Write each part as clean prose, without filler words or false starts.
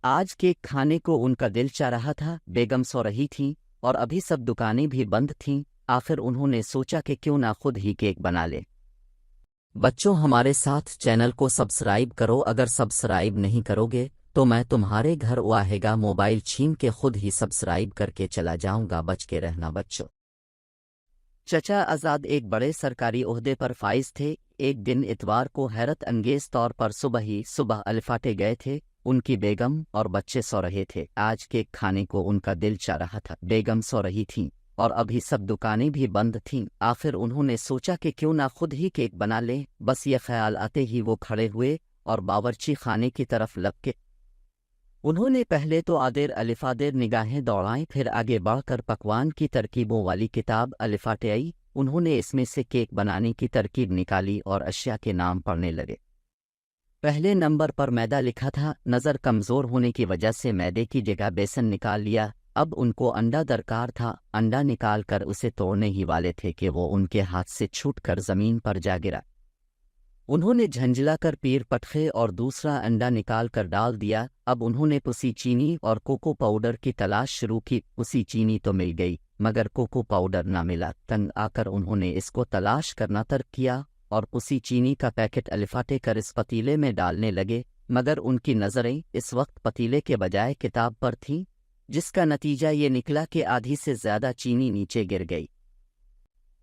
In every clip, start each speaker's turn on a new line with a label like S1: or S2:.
S1: آج کیک کھانے کو ان کا دل چاہ رہا تھا۔ بیگم سو رہی تھیں اور ابھی سب دکانیں بھی بند تھیں۔ آخر انہوں نے سوچا کہ کیوں نہ خود ہی کیک بنا لے۔ بچوں، ہمارے ساتھ چینل کو سبسکرائب کرو۔ اگر سبسکرائب نہیں کرو گے تو میں تمہارے گھر آئے گا موبائل چھین کے خود ہی سبسکرائب کر کے چلا جاؤں گا۔ بچ کے رہنا بچوں۔ چچا آزاد ایک بڑے سرکاری عہدے پر فائز تھے۔ ایک دن اتوار کو حیرت انگیز طور پر صبح الفاٹے گئے تھے۔ ان کی بیگم اور بچے سو رہے تھے۔ آج کیک کھانے کو ان کا دل چاہ رہا تھا۔ بیگم سو رہی تھیں اور ابھی سب دکانیں بھی بند تھیں۔ آخر انہوں نے سوچا کہ کیوں نہ خود ہی کیک بنا لیں۔ بس یہ خیال آتے ہی وہ کھڑے ہوئے اور باورچی خانے کی طرف لپکے۔ انہوں نے پہلے تو آدیر الفادیر نگاہیں دوڑائیں، پھر آگے بڑھ کر پکوان کی ترکیبوں والی کتاب الفاٹے آئی۔ انہوں نے اس میں سے کیک بنانے کی ترکیب نکالی اور اشیاء کے نام پڑھنے لگے۔ پہلے نمبر پر میدا لکھا تھا۔ نظر کمزور ہونے کی وجہ سے میدے کی جگہ بیسن نکال لیا۔ اب ان کو انڈا درکار تھا۔ انڈا نکال کر اسے توڑنے ہی والے تھے کہ وہ ان کے ہاتھ سے چھوٹ کر زمین پر جا گرا۔ انہوں نے جھنجھلا کر پیر پٹخے اور دوسرا انڈا نکال کر ڈال دیا۔ اب انہوں نے پسی چینی اور کوکو پاؤڈر کی تلاش شروع کی۔ پسی چینی تو مل گئی مگر کوکو پاؤڈر نہ ملا۔ تنگ آ کر انہوں نے اس کو تلاش کرنا ترک کیا اور پسی چینی کا پیکٹ الفاٹے کر اس پتیلے میں ڈالنے لگے، مگر ان کی نظریں اس وقت پتیلے کے بجائے کتاب پر تھیں، جس کا نتیجہ یہ نکلا کہ آدھی سے زیادہ چینی نیچے گر گئی۔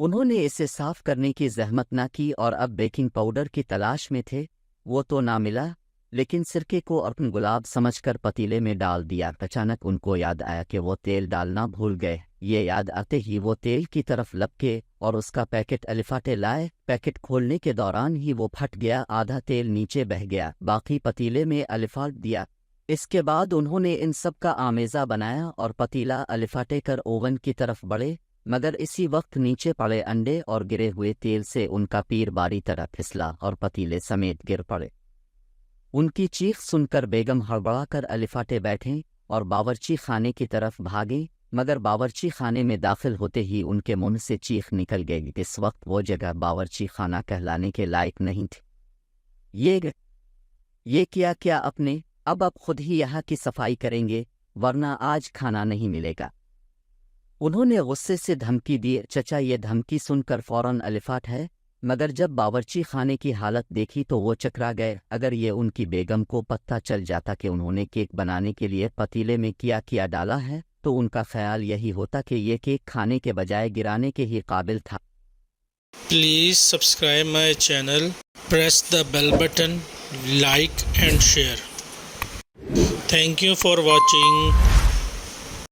S1: انہوں نے اسے صاف کرنے کی زحمت نہ کی اور اب بیکنگ پاؤڈر کی تلاش میں تھے۔ وہ تو نہ ملا، لیکن سرکے کو اپن گلاب سمجھ کر پتیلے میں ڈال دیا۔ اچانک ان کو یاد آیا کہ وہ تیل ڈالنا بھول گئے۔ یہ یاد آتے ہی وہ تیل کی طرف لپکے اور اس کا پیکٹ الفاٹے لائے۔ پیکٹ کھولنے کے دوران ہی وہ پھٹ گیا۔ آدھا تیل نیچے بہہ گیا، باقی پتیلے میں الفاٹ دیا۔ اس کے بعد انہوں نے ان سب کا آمیزہ بنایا اور پتیلا الفاٹے کر اوون کی طرف بڑھے، مگر اسی وقت نیچے پڑے انڈے اور گرے ہوئے تیل سے ان کا پیر باری طرح پھسلا اور پتیلے سمیت گر پڑے۔ ان کی چیخ سن کر بیگم ہڑبڑا کر الفاٹے بیٹھیں اور باورچی خانے کی طرف بھاگیں، مگر باورچی خانے میں داخل ہوتے ہی ان کے منہ سے چیخ نکل گئی۔ اس وقت وہ جگہ باورچی خانہ کہلانے کے لائق نہیں تھی۔ یہ کیا اپنے اب خود ہی یہاں کی صفائی کریں گے ورنہ آج کھانا نہیں ملے گا۔ انہوں نے غصے سے دھمکی دی۔ چچا یہ دھمکی سن کر فوراً الفاٹ ہے، مگر جب باورچی خانے کی حالت دیکھی تو وہ چکرا گئے۔ اگر یہ ان کی بیگم کو پتہ چل جاتا کہ انہوں نے کیک بنانے کے لیے پتیلے میں کیا ڈالا ہے تو ان کا خیال یہی ہوتا کہ یہ کیک کھانے کے بجائے گرانے کے ہی قابل تھا۔
S2: Please subscribe my channel, press the bell button, like and share. Thank you for watching.